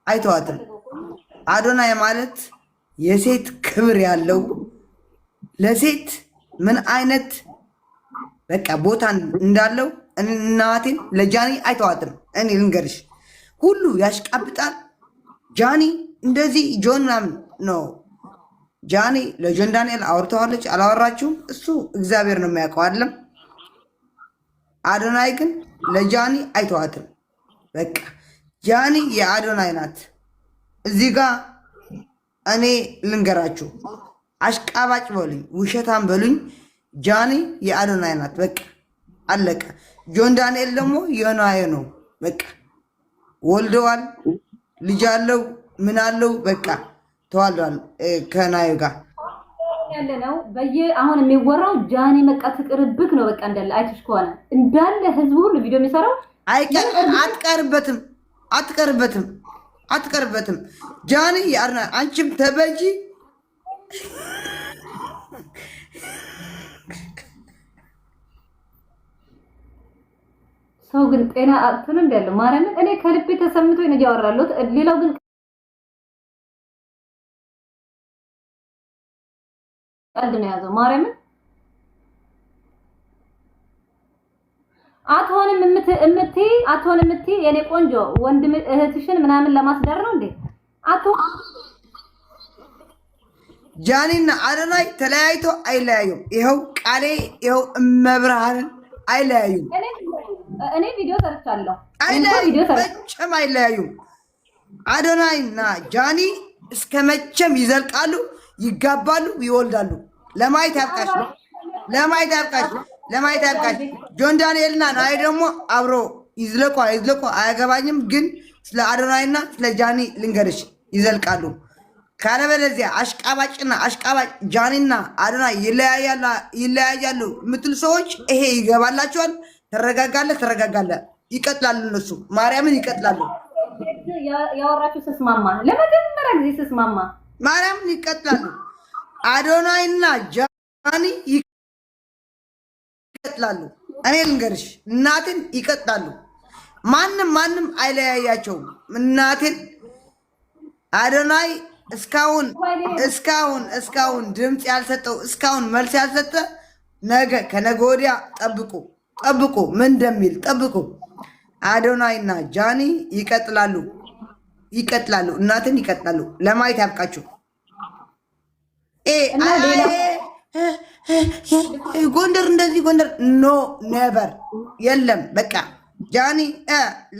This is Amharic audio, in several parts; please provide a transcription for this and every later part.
አይተዋትም። አዶናይ ማለት የሴት ክብር ያለው ለሴት ምን አይነት በቃ ቦታ እንዳለው እናቴን ለጃኒ አይተዋትም። እኔ ልንገርሽ ሁሉ ያሽቃብጣል። ጃኒ እንደዚህ ጆን ምናምን ነው። ጃኒ ለጆን ዳንኤል አውርተዋለች አላወራችሁም? እሱ እግዚአብሔር ነው የሚያውቀው አይደለም። አዶናይ ግን ለጃኒ አይተዋትም። በቃ ጃኒ የአዶናይ ናት። እዚህ ጋር እኔ ልንገራችሁ አሽቃባጭ በሉኝ ውሸታም በሉኝ፣ ጃኒ የአዶናይ ናት። በቃ አለቀ። ጆን ዳንኤል ደግሞ የናየ ነው። በቃ ወልደዋል፣ ልጅ አለው፣ ምን አለው። በቃ ተዋልደዋል ከናዩ ጋር ያለ ነው። አሁን የሚወራው ጃኒ በቃ ትቅርብክ ነው። በቃ እንዳለ አይተሽ ከሆነ እንዳለ ህዝቡ ሁሉ ቪዲዮ የሚሰራው አትቀርበትም። ጃኒ የአዶናይ አንቺም ተበጂ። ሰው ግን ጤና አጥቶን እንዳለው ማርያምን እኔ ከልቤ ተሰምቶኝ ነው ያወራለሁት። ሌላው ግን ቀልድ ነው ያዘው። ማርያምን አትሆንም እምትይ የኔ ቆንጆ ወንድም እህትሽን ምናምን ለማስደር ነው እንዴ? ጃኒና አዶናይ ተለያይቶ አይለያዩም። ይኸው ቃሌ ይኸው እመብርሃንን አይለያዩም። እኔ ቪዲዮ ሰርቻለሁ። መቼም አይለያዩም። አዶናይና ጃኒ እስከ መቼም ይዘልቃሉ፣ ይጋባሉ፣ ይወልዳሉ። ለማየት ያብቃሽ። ጆን ዳንኤልና ናይ ደግሞ አብሮ ይዝለቁ አያገባኝም። ግን ስለ አዶናይና ስለ ጃኒ ልንገርሽ ይዘልቃሉ። ካለበለዚያ አሽቃባጭ ጃኒና አዶናይ ይለያያሉ የምትሉ ሰዎች ይሄ ይገባላቸዋል። ተረጋጋለ። ይቀጥላሉ፣ እነሱ ማርያምን ይቀጥላሉ። ያወራችሁ ስስማማ ለመጀመሪያ ጊዜ ስስማማ ማርያምን ይቀጥላሉ። አዶናይና ጃኒ ይቀጥላሉ። እኔ ልንገርሽ እናትን ይቀጥላሉ። ማንም አይለያያቸውም። እናትን አዶናይ እስካሁን ድምፅ ያልሰጠው እስካሁን መልስ ያልሰጠ ነገ ከነገ ወዲያ ጠብቁ ምን እንደሚል ጠብቁ። አዶናይና ጃኒ ይቀጥላሉ። እናትን ይቀጥላሉ። ለማየት ያብቃችሁ። ጎንደር እንደዚህ ጎንደር ኖ ኔቨር የለም። በቃ ጃኒ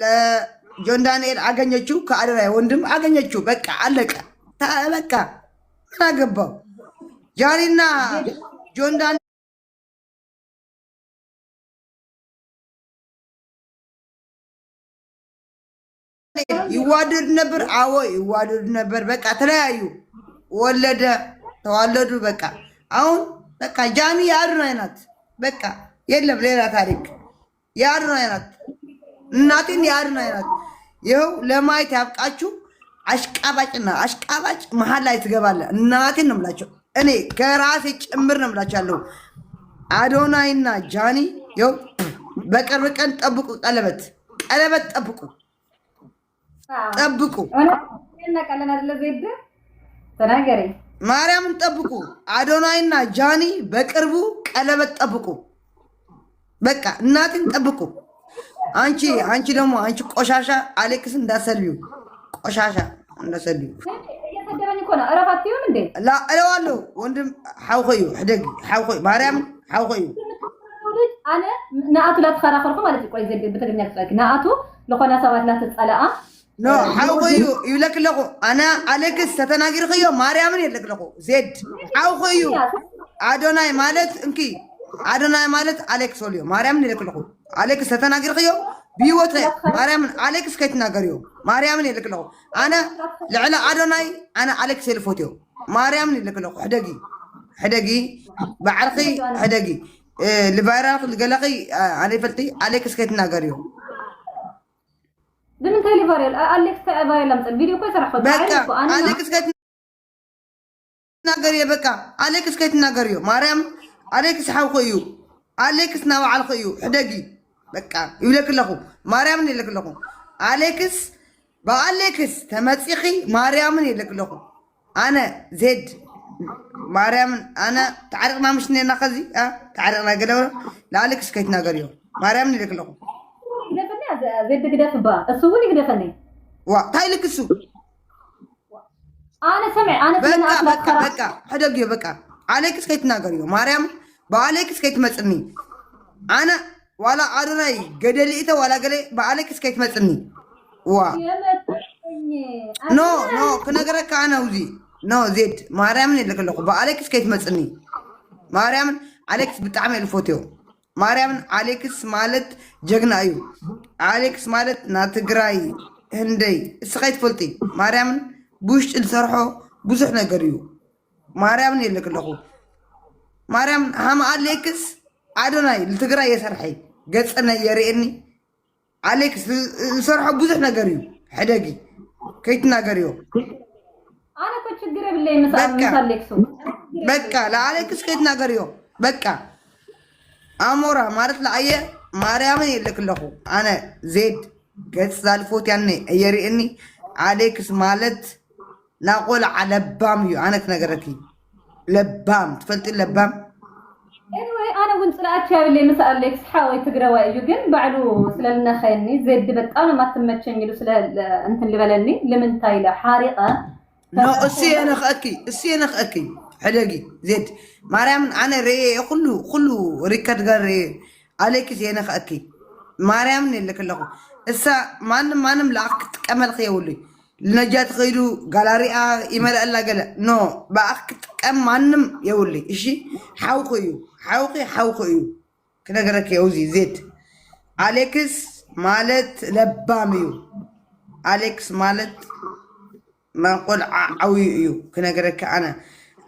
ለጆን ዳንኤል አገኘችው፣ ከአዶናይ ወንድም አገኘችው። በቃ አለቀ። በቃ ምን አገባው? ጃኒና ጆን ዳንኤል ይዋደዱ ነበር። አዎ ይዋደዱ ነበር። በቃ ተለያዩ፣ ተዋለዱ። በቃ አሁን በቃ ጃኒ የአዶናይ ናት። በቃ የለም ሌላ ታሪክ። የአዶናይ ናት። እናቴን የአዶናይ ናት። ይኸው ለማየት ያብቃችሁ። አሽቃባጭ መሀል ላይ ትገባለ። እናቴን ነው የምላቸው። እኔ ከራሴ ጭምር ነው የምላቸው ያለው አዶናይና ጃኒ ይኸው በቅርብ ቀን ጠብቁ። ቀለበት ጠብቁ። ማርያምን ጠብቁ። አዶናይና ጃኒ በቅርቡ ቀለበት ጠብቁ። በቃ እናትን ጠብቁ። አንቺ ደግሞ አንቺ ቆሻሻ አሌክስ እንዳሰልዩ እየሰደበኝ እኮ ነው። እረፋት ይሁን እንዴ እለዋለሁ። ወንድም ሓውኸዩ ሕደግ ሓውኸዩ ማርያምን ሓውኸዩ ኣነ ንኣቱ ላትኸራኸርኩ ማለት ቆይ ዘ ብትግርኛ ክፅበቂ ንኣቱ ዝኾነ ሰባት ላትፀለኣ ኖ ሓውኸዩ ይብለክ ኣለኹ። ኣነ ኣሌክስ ተተናጊርክዮ ማርያምን የለክ ኣለኹ ዜድ ሓውኸዩ አዶናይ ማለት አዶናይ ማለት አሌክስ ወልዮ ማርያምን የለክ ኣለኹ። አሌክስ ተተናጊርክዮ ቢወት ማርያምን አሌክስ ከይትናገርዮ ማርያምን የለክ ኣለኹ። ኣነ ልዕሊ አዶናይ ኣነ አሌክስ የልፎትዮ ማርያምን የለክ ኣለኹ። ሕደጊ ባዕልኺ ሕደጊ ልባይራክ ልገለኺ ኣነ ይፈልጢ አሌክስ ከይትናገርዮ ብምንታይ ሊቫርል አሌክስ ተባይላ ምጽ ቪዲዮ ኮይ ሰራኸ በቃ አሌክስ ከይትናገርዮ በቃ አሌክስ ከይትናገርዮ ማርያም አሌክስ ሓውኸዩ አሌክስ ናባዕልኸዩ ሕደጊ በቃ ይብለክ ኣለኹ ማርያምን ይብለክ ኣለኹ። አሌክስ በአሌክስ ተመጽኺ ማርያምን የለክለኹ ኣነ ዜድ ማርያምን ኣነ ተዓርቕና ምሽነና ኸዚ ተዓርቕና ገለበ ለኣሌክስ ከይትናገር እዮም ማርያምን የለክለኹ ዜድ ግደፍባ እሱ እውን ይግደፈኒ ዋ ታይ ልክሱ ኣነ ሰምዕ ኣነ በቃ ሕደግዮ በቃ ኣሌክስ ከይትናገር እዮም ማርያም በአሌክስ ከይትመጽኒ ኣነ ዋላ ኣዶናይ ገደሊእተ ዋላ ገለ በአሌክስ ከይትመጽኒ ዋ ኖ ክነገረካ ኣነ ውዚ ኖ ዜድ ማርያምን የለከለኹ በአሌክስ ከይትመጽኒ ማርያምን አሌክስ ብጣዕሚ እየ ዝፈትዮ ማርያምን አሌክስ ማለት ጀግና እዩ አሌክስ ማለት ና ትግራይ ህንደይ እስኸይ ትፈልጢ ማርያምን ብውሽጢ ዝሰርሖ ብዙሕ ነገር እዩ ማርያምን የለከለኹ ማርያም ሃማ አሌክስ አዶናይ ለትግራይ የሰርሐይ ገጽነ የርእኒ አሌክስ ዝሰርሖ ብዙሕ ነገር እዩ ሕደጊ ከይትናገር እዩ ኣነ እኮ ችግር የብለይ ምስ አሌክሱ በቃ ለአሌክስ ከይትናገር እዩ በቃ አሞራ ማለት ለአየ ማርያምን የለክለኹ ኣነ ዜድ ገጽ ዛልፎት ያነ የርእኒ አሌክስ ማለት ናቆልዓ ለባም እዩ ኣነ ክነገረኪ ለባም ትፈልጢ ለባም anyway أنا قلت لا أشياء اللي مثل أليكس حاول تقرأ يجوجن بعده سلالنا خيرني زد بس أنا ما تمتشني له سلال أنت اللي بلني لمن تايلة حارقة لا السي أنا أكي حلاقي زد مريم أنا ري كله ريكات قال ري أليكس أنا أكي مريم اللي كله السا ما نم لاك كمل خيولي لنجات خيرو غالاريا إيميل الله قال نو باك كم مانم يولي إشي حاوقيو كنا قرك يوزي زيت أليكس مالت لباميو أليكس مالت ما نقول عويو كنا قرك أنا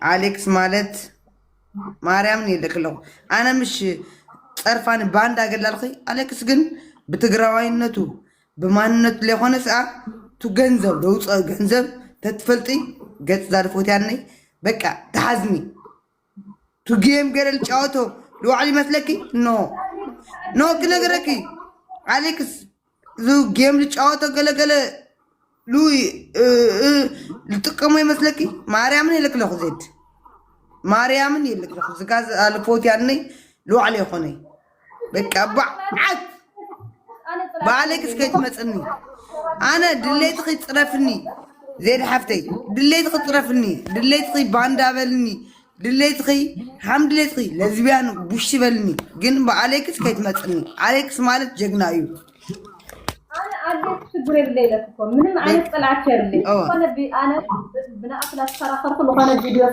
أليكس مالت مريم اللي كله أنا مش تعرفان باندا قال لخي أليكس جن بتقراوينتو بمانت اللي خونس تو ገንዘብ ለውጥ ገንዘብ ተትፈልጢ ገጽ ዛርፎት ያነይ በቃ ተሐዝኒ ቱ ጌም ገረል ጫውቶ ለዋሊ መስለኪ ኖ ክነገረኪ አሌክስ ዙ ጌም ልጫውቶ ገለገለ ሉይ ልጥቀሙ ይመስለኪ ማርያምን ይልክለኹ ዜድ ማርያምን ይልክለኹ ዝጋዝ አልፎት ያነይ ለዋሊ ይኾነይ በቃ ባዓት በአሌክስ ከይትመጽኒ أنا دليت خي تصرفني زيد حفتي دليت خي تصرفني دليت خي باندا بلني دليت خي حمد دليت خي لزبيان بوش بلني جن بأليكس كيت متني أليكس مالت ججنايو أنا أديت شجرة الليلة كم من معي طلعت شرلي أنا بنأكل الصراحة كله كان الفيديو